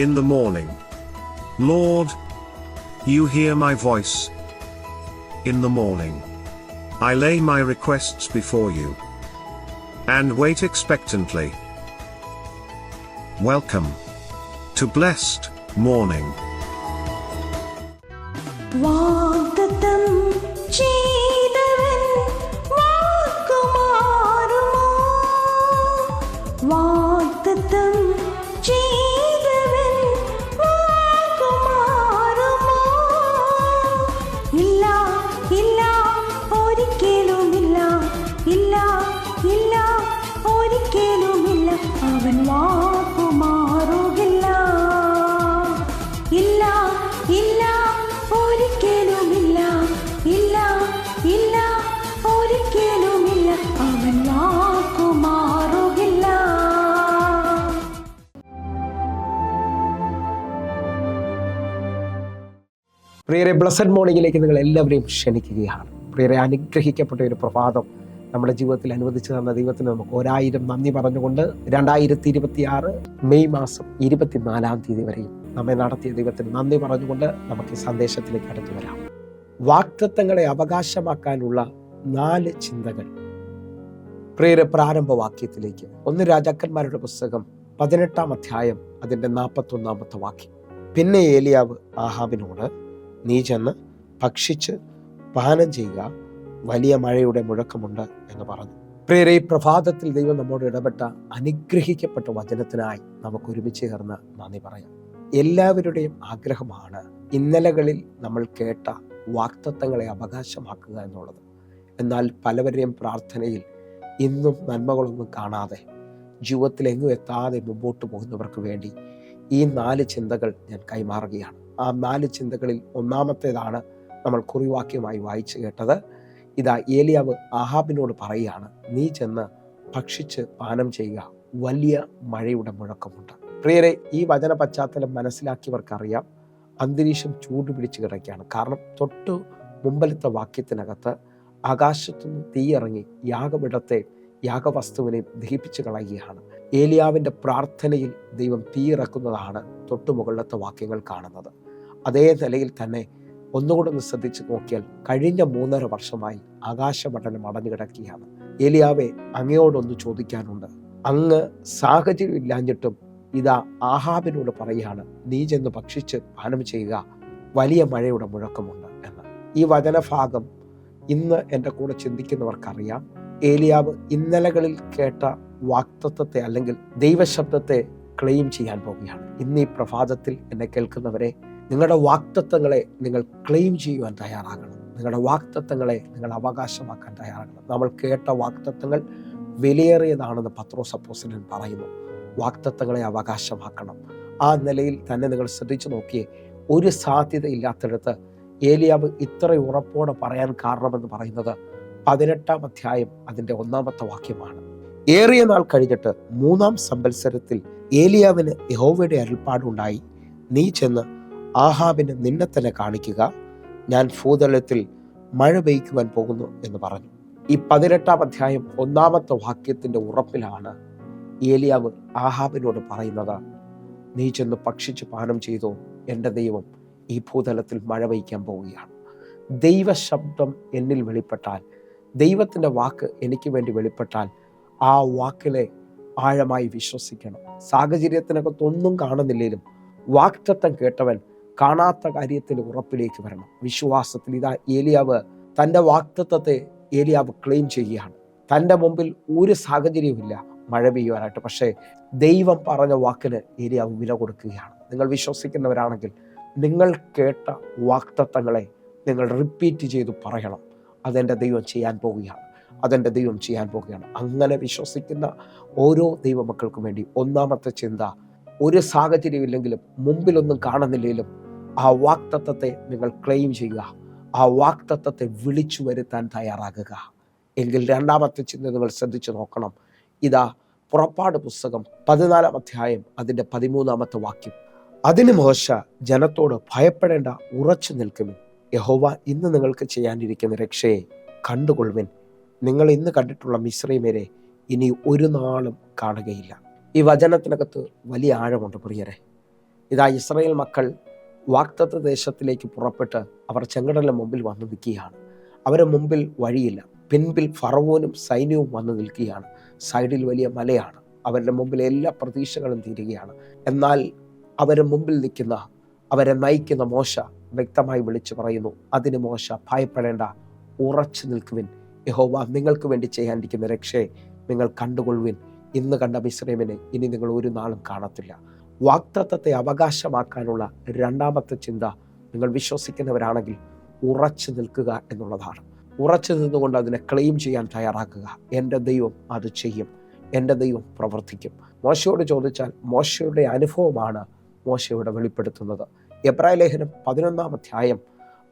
in the morning. Lord, you hear my voice. In the morning, I lay my requests before you and wait expectantly. Welcome to Blessed Morning. വാഗ്ദത്തം ചെയ്തവൻ വാക്കുമാറുമോ? വാഗ്ദത്തം ചെയ്തവൻ വാക്കുമാറുമോ? ഇല്ല, ഇല്ല, ഒരിക്കലുമില്ല. ഇല്ല, ഇല്ല, ഒരിക്കലുമില്ല. അവൻ വാക്കുമാറുകില്ല. ഇല്ല, ഇല്ല, ഒരിക്കലുമില്ല. ഇല്ല, ഇല്ല, ഒരിക്കലുമില്ല. അവൻ വാക്കുമാറുകില്ല. പ്രിയരെ, ബ്ലസ്സഡ് മോർണിംഗിലേക്ക് നിങ്ങൾ എല്ലാവരെയും ക്ഷണിക്കുകയാണ്. പ്രിയരെ, അനുഗ്രഹിക്കപ്പെട്ട ഒരു പ്രഭാതം നമ്മുടെ ജീവിതത്തിൽ അനുവദിച്ചു തന്ന ദൈവത്തിന് നമുക്ക് 1000 നന്ദി പറഞ്ഞുകൊണ്ട് 2026 മെയ് മാസം 24-ാം തീയതി വരെയും നമ്മെ നടത്തിയ ദൈവത്തിന് നന്ദി പറഞ്ഞുകൊണ്ട് നമുക്ക് ഈ സന്ദേശത്തിലേക്ക് അടുത്തു വരാം. വാഗ്ദത്തങ്ങളെ അവകാശമാക്കാനുള്ള 4 ചിന്തകൾ. പ്രിയരെ, പ്രാരംഭവാക്യത്തിലേക്ക് 1 രാജാക്കന്മാരുടെ പുസ്തകം 18-ാം അധ്യായം അതിൻ്റെ 41-ാമത്തെ വാക്യം. പിന്നെ ഏലിയാവ് ആഹാബിനോട്, നീ ചെന്ന് ഭക്ഷിച്ച് പാനം ചെയ്യുക, വലിയ മഴയുടെ മുഴക്കമുണ്ട് എന്ന് പറഞ്ഞു. പ്രിയരെ, ഈ പ്രഭാതത്തിൽ ദൈവം നമ്മോട് ഇടപെട്ട അനുഗ്രഹിക്കപ്പെട്ട വചനത്തിനായി നമുക്ക് ഒരുമിച്ച് ചേർന്ന് നന്ദി പറയാം. എല്ലാവരുടെയും ആഗ്രഹമാണ് ഇന്നലകളിൽ നമ്മൾ കേട്ട വാഗ്ദത്തങ്ങളെ അവകാശമാക്കുക എന്നുള്ളത്. എന്നാൽ പലവരെയും പ്രാർത്ഥനയിൽ ഇന്നും നന്മകളൊന്നും കാണാതെ ജീവിതത്തിൽ എങ്ങും എത്താതെ മുമ്പോട്ട് പോകുന്നവർക്ക് വേണ്ടി ഈ 4 ചിന്തകൾ ഞാൻ കൈമാറുകയാണ്. ആ 4 ചിന്തകളിൽ ഒന്നാമത്തേതാണ് നമ്മൾ കുറിവാക്യമായി വായിച്ചു കേട്ടത്. ഇതാ, ഏലിയാവ് ആഹാബിനോട് പറയുകയാണ്, നീ ചെന്ന് ഭക്ഷിച്ച് പാനം ചെയ്യുക, വലിയ മഴയുടെ മുഴക്കമുണ്ട്. പ്രിയരെ, ഈ വചന പശ്ചാത്തലം മനസ്സിലാക്കിയവർക്കറിയാം അന്തരീക്ഷം ചൂടുപിടിച്ച് കിടക്കുകയാണ്. കാരണം തൊട്ടു മുമ്പലത്തെ വാക്യത്തിനകത്ത് ആകാശത്തുനിന്ന് തീയിറങ്ങി യാഗപീഠത്തെ യാഗവസ്തുവിനെ ദഹിപ്പിച്ച് കളയുകയാണ്. ഏലിയാവിൻ്റെ പ്രാർത്ഥനയിൽ ദൈവം തീയിറക്കുന്നതാണ് തൊട്ടു മുകളിലത്തെ വാക്യങ്ങൾ കാണുന്നത്. അതേ നിലയിൽ തന്നെ ഒന്നുകൂടെ ഒന്ന് ശ്രദ്ധിച്ച് നോക്കിയാൽ കഴിഞ്ഞ 3.5 വർഷമായി ആകാശമണ്ഡലം അടഞ്ഞു കിടക്കുകയാണ്. ഏലിയാവെ, അങ്ങയോടൊന്ന് ചോദിക്കാനുണ്ട്. അങ്ങ് സാഹചര്യം ഇല്ലാഞ്ഞിട്ടും ഇതാ ആഹാബിനോട് പറയുകയാണ്, നീ ചെന്ന് ഭക്ഷിച്ച് പാനം ചെയ്യുക, വലിയ മഴയുടെ മുഴക്കമുണ്ട് എന്ന്. ഈ വചനഭാഗം ഇന്ന് എൻ്റെ കൂടെ ചിന്തിക്കുന്നവർക്കറിയാം, ഏലിയാവ് ഇന്നലകളിൽ കേട്ട വാഗ്ദത്തത്തെ അല്ലെങ്കിൽ ദൈവശബ്ദത്തെ ക്ലെയിം ചെയ്യാൻ പോവുകയാണ്. ഇന്ന് ഈ പ്രഭാതത്തിൽ എന്നെ കേൾക്കുന്നവരെ, നിങ്ങളുടെ വാഗ്ദത്തങ്ങളെ നിങ്ങൾ ക്ലെയിം ചെയ്യുവാൻ തയ്യാറാകണം. നിങ്ങളുടെ വാഗ്ദത്തങ്ങളെ നിങ്ങൾ അവകാശമാക്കാൻ തയ്യാറാകണം. നമ്മൾ കേട്ട വാഗ്ദത്തങ്ങൾ വിലയേറിയതാണെന്ന് പത്രോസ് അപ്പോസ്തലൻ പറയുന്നു. വാഗ്ദത്തങ്ങളെ അവകാശമാക്കണം. ആ നിലയിൽ തന്നെ നിങ്ങൾ ശ്രദ്ധിച്ചു നോക്കിയേ, ഒരു സാധ്യത ഇല്ലാത്തിടത്ത് ഏലിയാവ് ഇത്ര ഉറപ്പോടെ പറയാൻ കാരണമെന്ന് പറയുന്നത് 18-ാം അധ്യായം അതിൻ്റെ 1-ാമത്തെ വാക്യമാണ്. ഏറിയ നാൾ കഴിഞ്ഞിട്ട് 3-ാം സംവത്സരത്തിൽ ഏലിയാവിന് യഹോവയുടെ അരുൾപ്പാടുണ്ടായി, നീ ചെന്ന് ആഹാബിന് നിന്നെ തന്നെ കാണിക്കുക, ഞാൻ ഭൂതലത്തിൽ മഴ പെയ്ക്കുവാൻ പോകുന്നു എന്ന് പറഞ്ഞു. ഈ 18-ാം അധ്യായം 1-ാമത്തെ വാക്യത്തിൻ്റെ ഉറപ്പിലാണ് ഏലിയാവ് ആഹാബിനോട് പറയുന്നത്, നീ ചെന്ന് ഭക്ഷിച്ച് പാനം ചെയ്തോ, എൻ്റെ ദൈവം ഈ ഭൂതലത്തിൽ മഴ പെയ്ക്കാൻ പോവുകയാണ്. ദൈവശബ്ദം എന്നിൽ വെളിപ്പെട്ടാൽ, ദൈവത്തിൻ്റെ വാക്ക് എനിക്ക് വേണ്ടി വെളിപ്പെട്ടാൽ ആ വാക്കിലെ ആഴമായി വിശ്വസിക്കണം. സാഹചര്യത്തിനകത്തൊന്നും കാണുന്നില്ലെങ്കിലും വാഗ്ദത്തം കേട്ടവൻ കാണാത്ത കാര്യത്തിൽ ഉറപ്പിലേക്ക് വരണം, വിശ്വാസത്തിൽ. ഇതാ, ഏലിയാവ് തൻ്റെ വാഗ്ദത്തത്തെ ഏലിയാവ് ക്ലെയിം ചെയ്യുകയാണ്. തൻ്റെ മുമ്പിൽ ഒരു സാഹചര്യവുമില്ല മഴ പെയ്യുവാനായിട്ട്, പക്ഷേ ദൈവം പറഞ്ഞ വാക്കിന് ഏലിയാവ് വില കൊടുക്കുകയാണ്. നിങ്ങൾ വിശ്വസിക്കുന്നവരാണെങ്കിൽ നിങ്ങൾ കേട്ട വാഗ്ദത്തങ്ങളെ നിങ്ങൾ റിപ്പീറ്റ് ചെയ്ത് പറയണം, അതെൻ്റെ ദൈവം ചെയ്യാൻ പോവുകയാണ്, അതെൻ്റെ ദൈവം ചെയ്യാൻ പോവുകയാണ്. അങ്ങനെ വിശ്വസിക്കുന്ന ഓരോ ദൈവമക്കൾക്കും വേണ്ടി ഒന്നാമത്തെ ചിന്ത, ഒരു സാഹചര്യമില്ലെങ്കിലും മുമ്പിലൊന്നും കാണുന്നില്ലെങ്കിലും ആ വാഗ്ദത്തത്തെ നിങ്ങൾ ക്ലെയിം ചെയ്യുക, ആ വാഗ്ദത്തത്തെ വിളിച്ചു വരുത്താൻ തയ്യാറാകുക. എങ്കിൽ രണ്ടാമത്തെ ചിന്ത നിങ്ങൾ ശ്രദ്ധിച്ചു നോക്കണം. ഇതാ, പുറപ്പാട് പുസ്തകം 14-ാം അധ്യായം അതിൻ്റെ 13-ാമത്തെ വാക്യം. അതിന് മോശ ജനത്തോട്, ഭയപ്പെടേണ്ട, ഉറച്ചു നിൽക്കുവിൻ, യഹോവ ഇന്ന് നിങ്ങൾക്ക് ചെയ്യാനിരിക്കുന്ന രക്ഷയെ കണ്ടുകൊള്ളുവിൻ. നിങ്ങൾ ഇന്ന് കണ്ടിട്ടുള്ള മിസ്രയീമ്യരെ ഇനി ഒരു നാളും കാണുകയില്ല. ഈ വചനത്തിനകത്ത് വലിയ ആഴമുണ്ട് പ്രിയരെ. ഇതാ ഇസ്രായേൽ മക്കൾ വാഗ്ദത്ത ദേശത്തിലേക്ക് പുറപ്പെട്ട് അവർ ചെങ്കടലിന് മുമ്പിൽ വന്നു നിൽക്കുകയാണ്. അവരുടെ മുമ്പിൽ വഴിയില്ല. പിൻപിൽ ഫറവോനും സൈന്യവും വന്നു നിൽക്കുകയാണ്. സൈഡിൽ വലിയ മലയാണ്. അവരുടെ മുമ്പിൽ എല്ലാ പ്രതീക്ഷകളും തീരുകയാണ്. എന്നാൽ അവരുടെ മുമ്പിൽ നിൽക്കുന്ന, അവരെ നയിക്കുന്ന മോശ വ്യക്തമായി വിളിച്ചു പറയുന്നു, അതിന് മോശ ഭയപ്പെടേണ്ട, ഉറച്ചു നിൽക്കുവിൻ, യഹോവ നിങ്ങൾക്ക് വേണ്ടി ചെയ്യാനിരിക്കുന്ന രക്ഷയെ നിങ്ങൾ കണ്ടുകൊള്ളുവിൻ. ഇന്ന് കണ്ട മിസ്രൈമിനെ ഇനി നിങ്ങൾ ഒരു നാളും കാണത്തില്ല. വാഗ്ദത്തത്തെ അവകാശമാക്കാനുള്ള രണ്ടാമത്തെ ചിന്ത, നിങ്ങൾ വിശ്വസിക്കുന്നവരാണെങ്കിൽ ഉറച്ചു നിൽക്കുക എന്നുള്ളതാണ്. ഉറച്ചു നിന്നുകൊണ്ട് അതിനെ ക്ലെയിം ചെയ്യാൻ തയ്യാറാക്കുക. എൻ്റെ ദൈവം അത് ചെയ്യും, എൻ്റെ ദൈവം പ്രവർത്തിക്കും. മോശയോട് ചോദിച്ചാൽ മോശയുടെ അനുഭവമാണ് മോശയോട് വെളിപ്പെടുത്തുന്നത്. എബ്രായ ലേഖനം 11-ാം അധ്യായം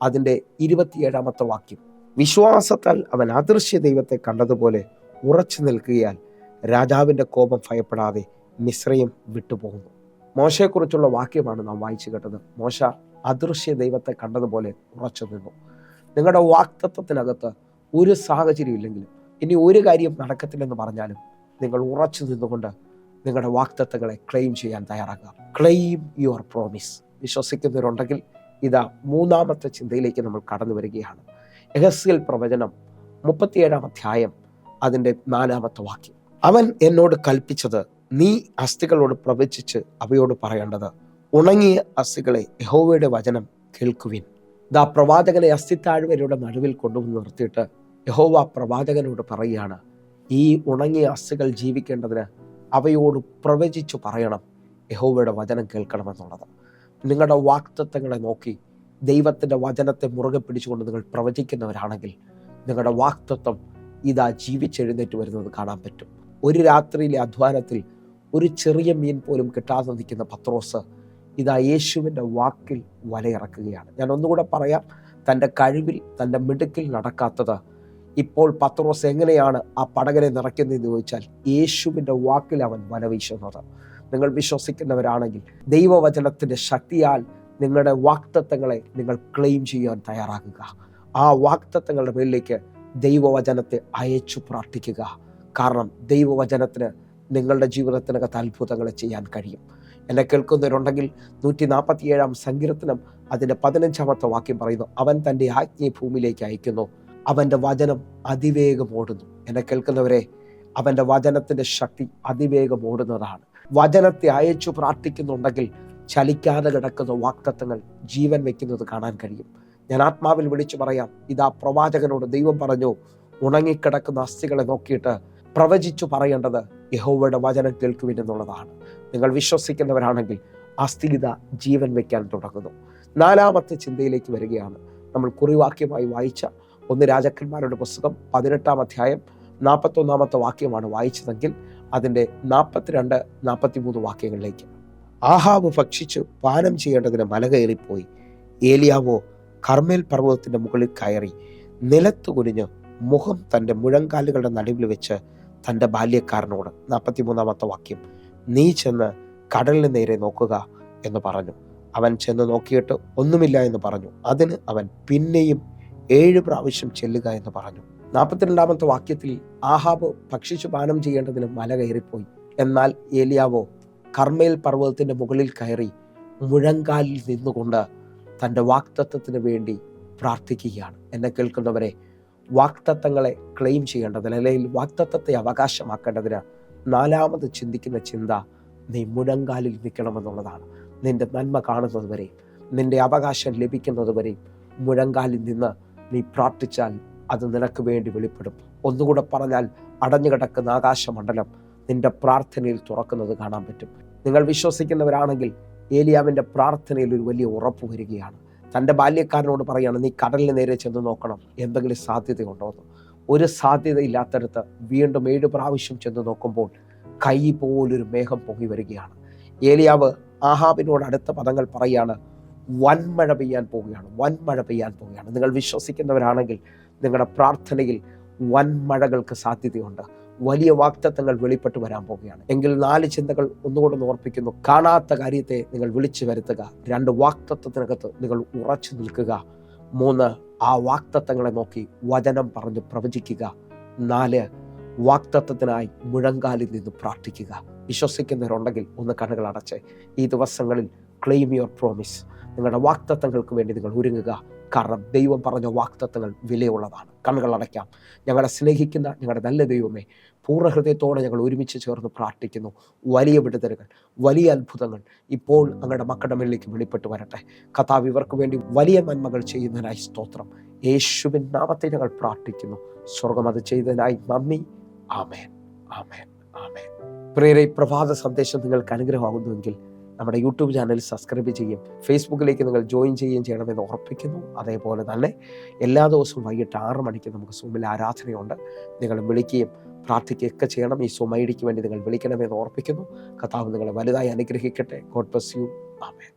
അതിൻ്റെ 27-ാമത്തെ വാക്യം, വിശ്വാസത്താൽ അവൻ അദൃശ്യ ദൈവത്തെ കണ്ടതുപോലെ ഉറച്ചു നിൽക്കുകയാൽ രാജാവിൻ്റെ കോപം ഭയപ്പെടാതെ മിസ്രയീം വിട്ടുപോകുന്നു. മോശയെക്കുറിച്ചുള്ള വാക്യമാണ് നാം വായിച്ചു കേട്ടത്. മോശ അദൃശ്യ ദൈവത്തെ കണ്ടതുപോലെ ഉറച്ചു നിന്നു. നിങ്ങളുടെ വാഗ്ദത്തത്തിനകത്ത് ഒരു സാഹചര്യം ഇല്ലെങ്കിലും, ഇനി ഒരു കാര്യം നടക്കത്തില്ലെന്ന് പറഞ്ഞാലും, നിങ്ങൾ ഉറച്ചു നിന്നുകൊണ്ട് നിങ്ങളുടെ വാഗ്ദത്തങ്ങളെ ക്ലെയിം ചെയ്യാൻ തയ്യാറാക്കുക. Claim your promise. വിശ്വസിക്കുന്നവരുണ്ടെങ്കിൽ ഇതാ മൂന്നാമത്തെ ചിന്തയിലേക്ക് നമ്മൾ കടന്നു വരികയാണ്. യെഹെസ്കേൽ പ്രവചനം 37-ാം അധ്യായം അതിൻ്റെ 4-ാമത്തെ വാക്യം, അവൻ എന്നോട് കൽപ്പിച്ചത്, നീ അസ്ഥികളോട് പ്രവചിച്ച് അവയോട് പറയേണ്ടത്, ഉണങ്ങിയ അസ്ഥികളെ യഹോവയുടെ വചനം കേൾക്കുവിൻ. ദാ പ്രവാചകനെ അസ്ഥിത്താഴ്വരയുടെ നടുവിൽ കൊണ്ടുവന്ന് നിർത്തിയിട്ട് യഹോവ പ്രവാചകനോട് പറയുകയാണ്, ഈ ഉണങ്ങിയ അസ്ഥികൾ ജീവിക്കേണ്ടതിന് അവയോട് പ്രവചിച്ചു പറയണം, യഹോവയുടെ വചനം കേൾക്കണമെന്നുള്ളത്. നിങ്ങളുടെ വാഗ്ദത്തങ്ങളെ നോക്കി ദൈവത്തിൻ്റെ വചനത്തെ മുറുകെ പിടിച്ചുകൊണ്ട് നിങ്ങൾ പ്രവചിക്കുന്നവരാണെങ്കിൽ നിങ്ങളുടെ വാഗ്ദത്തം ഇതാ ജീവിച്ചെഴുന്നേറ്റ് വരുന്നത് കാണാൻ പറ്റും. ഒരു രാത്രിയിലെ അധ്വാനത്തിൽ ഒരു ചെറിയ മീൻ പോലും കിട്ടാതെ നിൽക്കുന്ന പത്രോസ് ഇതാ യേശുവിൻ്റെ വാക്കിൽ വലയിറക്കുകയാണ്. ഞാൻ ഒന്നുകൂടെ പറയാം, തൻ്റെ കഴിവിൽ, തൻ്റെ മിടുക്കിൽ നടക്കാത്തത് ഇപ്പോൾ പത്രോസ് എങ്ങനെയാണ് ആ പടകനെ നിറയ്ക്കുന്നതെന്ന് ചോദിച്ചാൽ യേശുവിൻ്റെ വാക്കിൽ അവൻ വല വീശുന്നത്. നിങ്ങൾ വിശ്വസിക്കുന്നവരാണെങ്കിൽ ദൈവവചനത്തിൻ്റെ ശക്തിയാൽ നിങ്ങളുടെ വാഗ്ദത്തങ്ങളെ നിങ്ങൾ ക്ലെയിം ചെയ്യാൻ തയ്യാറാകുക. ആ വാഗ്ദത്തങ്ങളുടെ മേലിലേക്ക് ദൈവവചനത്തെ അയച്ചു പ്രാർത്ഥിക്കുക. കാരണം ദൈവവചനത്തിന് നിങ്ങളുടെ ജീവിതത്തിനകത്ത് അത്ഭുതങ്ങളെ ചെയ്യാൻ കഴിയും. എന്നെ കേൾക്കുന്നവരുണ്ടെങ്കിൽ 147-ാം സങ്കീർത്തനം അതിൻ്റെ 15-ാമത്തെ വാക്യം പറയുന്നു, അവൻ തൻ്റെ ആജ്ഞയെ ഭൂമിയിലേക്ക് അയക്കുന്നു, അവൻ്റെ വചനം അതിവേഗം ഓടുന്നു. എന്നെ കേൾക്കുന്നവരെ, അവൻ്റെ വചനത്തിൻ്റെ ശക്തി അതിവേഗം ഓടുന്നതാണ്. വചനത്തെ അയച്ചു പ്രാർത്ഥിക്കുന്നുണ്ടെങ്കിൽ ചലിക്കാതെ കിടക്കുന്ന വാഗ്ദത്തങ്ങൾ ജീവൻ വയ്ക്കുന്നത് കാണാൻ കഴിയും. ഞാൻ ആത്മാവിൽ വിളിച്ചു പറയാം, ഇതാ പ്രവാചകനോട് ദൈവം പറഞ്ഞു, ഉണങ്ങിക്കിടക്കുന്ന അസ്ഥികളെ നോക്കിയിട്ട് പ്രവചിച്ചു പറയേണ്ടത് യഹോവയുടെ വചനം കേൾക്കുവിൻ എന്നുള്ളതാണ്. നിങ്ങൾ വിശ്വസിക്കുന്നവരാണെങ്കിൽ അസ്ഥിത ജീവൻ വയ്ക്കാൻ തുടങ്ങുന്നു. 4-ാമത്തെ ചിന്തയിലേക്ക് വരികയാണ്. നമ്മൾ കുറിവാക്യമായി വായിച്ച 1 രാജാക്കന്മാരുടെ പുസ്തകം 18-ാം അധ്യായം 41-ാമത്തെ വാക്യമാണ് വായിച്ചതെങ്കിൽ അതിൻ്റെ 42-43 വാക്യങ്ങളിലേക്ക്, ആഹാബ് ഭക്ഷിച്ച് പാനം ചെയ്യേണ്ടതിന് മല കയറിപ്പോയി. ഏലിയാവോ കർമ്മേൽ പർവ്വതത്തിൻ്റെ മുകളിൽ കയറി നിലത്ത് കുനിഞ്ഞ് മുഖം തൻ്റെ മുഴങ്കാലുകളുടെ നടുവിൽ വെച്ച് തൻ്റെ ബാല്യക്കാരനോട്, 43-ാമത്തെ വാക്യം, നീ ചെന്ന് കടലിന് നേരെ നോക്കുക എന്ന് പറഞ്ഞു. അവൻ ചെന്ന് നോക്കിയിട്ട് ഒന്നുമില്ല എന്ന് പറഞ്ഞു. അതിന് അവൻ പിന്നെയും 7 പ്രാവശ്യം ചെല്ലുക എന്ന് പറഞ്ഞു. 42-ാമത്തെ വാക്യത്തിൽ ആഹാബ് ഭക്ഷിച്ചു പാനം ചെയ്യേണ്ടതിന് മല കയറിപ്പോയി. എന്നാൽ ഏലിയാവോ കർമ്മേൽ പർവ്വതത്തിൻ്റെ മുകളിൽ കയറി മുഴങ്കാലിൽ നിന്നുകൊണ്ട് തൻ്റെ വാഗ്ദത്തത്തിന് വേണ്ടി പ്രാർത്ഥിക്കുകയാണ്. എന്നെ കേൾക്കുന്നവരെ, വാഗ്ദത്തങ്ങളെ ക്ലെയിം ചെയ്യേണ്ടതിന്, അല്ലെങ്കിൽ വാഗ്ദത്തത്തെ അവകാശമാക്കേണ്ടതിന് 4-ാമത് ചിന്തിക്കുന്ന ചിന്ത, നീ മുഴങ്കാലിൽ നിൽക്കണമെന്നുള്ളതാണ്. നിന്റെ നന്മ കാണുന്നത് വരെയും, നിന്റെ അവകാശം ലഭിക്കുന്നത് വരെയും മുഴങ്കാലിൽ നിന്ന് നീ പ്രാർത്ഥിച്ചാൽ അത് നിനക്ക് വേണ്ടി വെളിപ്പെടും. ഒന്നുകൂടെ പറഞ്ഞാൽ, അടഞ്ഞു കിടക്കുന്ന ആകാശമണ്ഡലം നിന്റെ പ്രാർത്ഥനയിൽ തുറക്കുന്നത് കാണാൻ പറ്റും. നിങ്ങൾ വിശ്വസിക്കുന്നവരാണെങ്കിൽ ഏലിയാവിൻ്റെ പ്രാർത്ഥനയിൽ ഒരു വലിയ ഉറപ്പ് വരികയാണ്. തൻ്റെ ബാല്യക്കാരനോട് പറയാണ്, നീ കടലിന് നേരെ ചെന്ന് നോക്കണം, എന്തെങ്കിലും സാധ്യതയുണ്ടോ എന്ന്. ഒരു സാധ്യതയില്ലാത്തടത്ത് വീണ്ടും 7 പ്രാവശ്യം ചെന്ന് നോക്കുമ്പോൾ കൈ പോലൊരു മേഘം പൊങ്ങി വരികയാണ്. ഏലിയാവ് ആഹാബിനോട് അടുത്ത പദങ്ങൾ പറയാണ്, വൻമഴ പെയ്യാൻ പോവുകയാണ്, വൻമഴ പെയ്യാൻ പോവുകയാണ്. നിങ്ങൾ വിശ്വസിക്കുന്നവരാണെങ്കിൽ നിങ്ങളുടെ പ്രാർത്ഥനയിൽ വൻമഴകൾക്ക് സാധ്യതയുണ്ട്. വലിയ വാഗ്ദത്തങ്ങൾ വെളിപ്പെട്ട് വരാൻ പോവുകയാണ്. എങ്കിൽ 4 ചിന്തകൾ ഒന്നുകൂടെ ഓർപ്പിക്കുന്നു. കാണാത്ത കാര്യത്തെ നിങ്ങൾ വിളിച്ചു വരുത്തുക. 2 വാഗ്ദത്തത്തിനകത്ത് നിങ്ങൾ ഉറച്ചു നിൽക്കുക. 3 ആ വാഗ്ദത്തങ്ങളെ നോക്കി വചനം പറഞ്ഞ് പ്രവചിക്കുക. 4 വാഗ്ദത്തത്തിനായി മുഴങ്കാലിൽ നിന്ന് പ്രാർത്ഥിക്കുക. വിശ്വസിക്കുന്നവരുണ്ടെങ്കിൽ ഒന്ന് കണ്ണുകൾ അടച്ച് ഈ ദിവസങ്ങളിൽ ക്ലെയിം യുവർ പ്രോമിസ്. നിങ്ങളുടെ വാഗ്ദത്തങ്ങൾക്ക് വേണ്ടി നിങ്ങൾ ഒരുങ്ങുക. കാരണം ദൈവം പറഞ്ഞ വാഗ്ദത്തങ്ങൾ വിലയുള്ളതാണ്. കണ്ണുകൾ അടയ്ക്കാം. ഞങ്ങളെ സ്നേഹിക്കുന്ന ഞങ്ങളുടെ നല്ല ദൈവമേ, പൂർണ്ണഹൃദയത്തോടെ ഞങ്ങൾ ഒരുമിച്ച് ചേർന്ന് പ്രാർത്ഥിക്കുന്നു. വലിയ വിടുതലുകൾ, വലിയ അത്ഭുതങ്ങൾ ഇപ്പോൾ അങ്ങയുടെ മക്കളുടെ മേളിലേക്ക് വെളിപ്പെട്ട് വരട്ടെ. കർത്താവ് ഇവർക്ക് വേണ്ടി വലിയ നന്മകൾ ചെയ്യുന്നതിനായി സ്തോത്രം. യേശുവിൻ നാമത്തെ ഞങ്ങൾ പ്രാർത്ഥിക്കുന്നു. സ്വർഗം അത് ചെയ്തതിനായി നന്ദി. ആമേൻ, ആമേൻ, ആമേൻ. പ്രിയരേ, പ്രഭാത സന്ദേശം നിങ്ങൾക്ക് അനുഗ്രഹമാകുന്നുവെങ്കിൽ നമ്മുടെ യൂട്യൂബ് ചാനൽ സബ്സ്ക്രൈബ് ചെയ്യും, ഫേസ്ബുക്കിലേക്ക് നിങ്ങൾ ജോയിൻ ചെയ്യുകയും ചെയ്യണമെന്ന് ഉറപ്പിക്കുന്നു. അതേപോലെ തന്നെ എല്ലാ ദിവസവും വൈകിട്ട് 6 മണിക്ക് നമുക്ക് സൂമിൽ ആരാധനയുണ്ട്. നിങ്ങൾ വിളിക്കുകയും പ്രാർത്ഥിക്കുകയൊക്കെ ചെയ്യണം. ഈ സുമൈഡിക്ക് വേണ്ടി നിങ്ങൾ വിളിക്കണമെന്ന് ഓർപ്പിക്കുന്നു. കർത്താവ് നിങ്ങളെ വലുതായി അനുഗ്രഹിക്കട്ടെ. God bless you. ആമേൻ.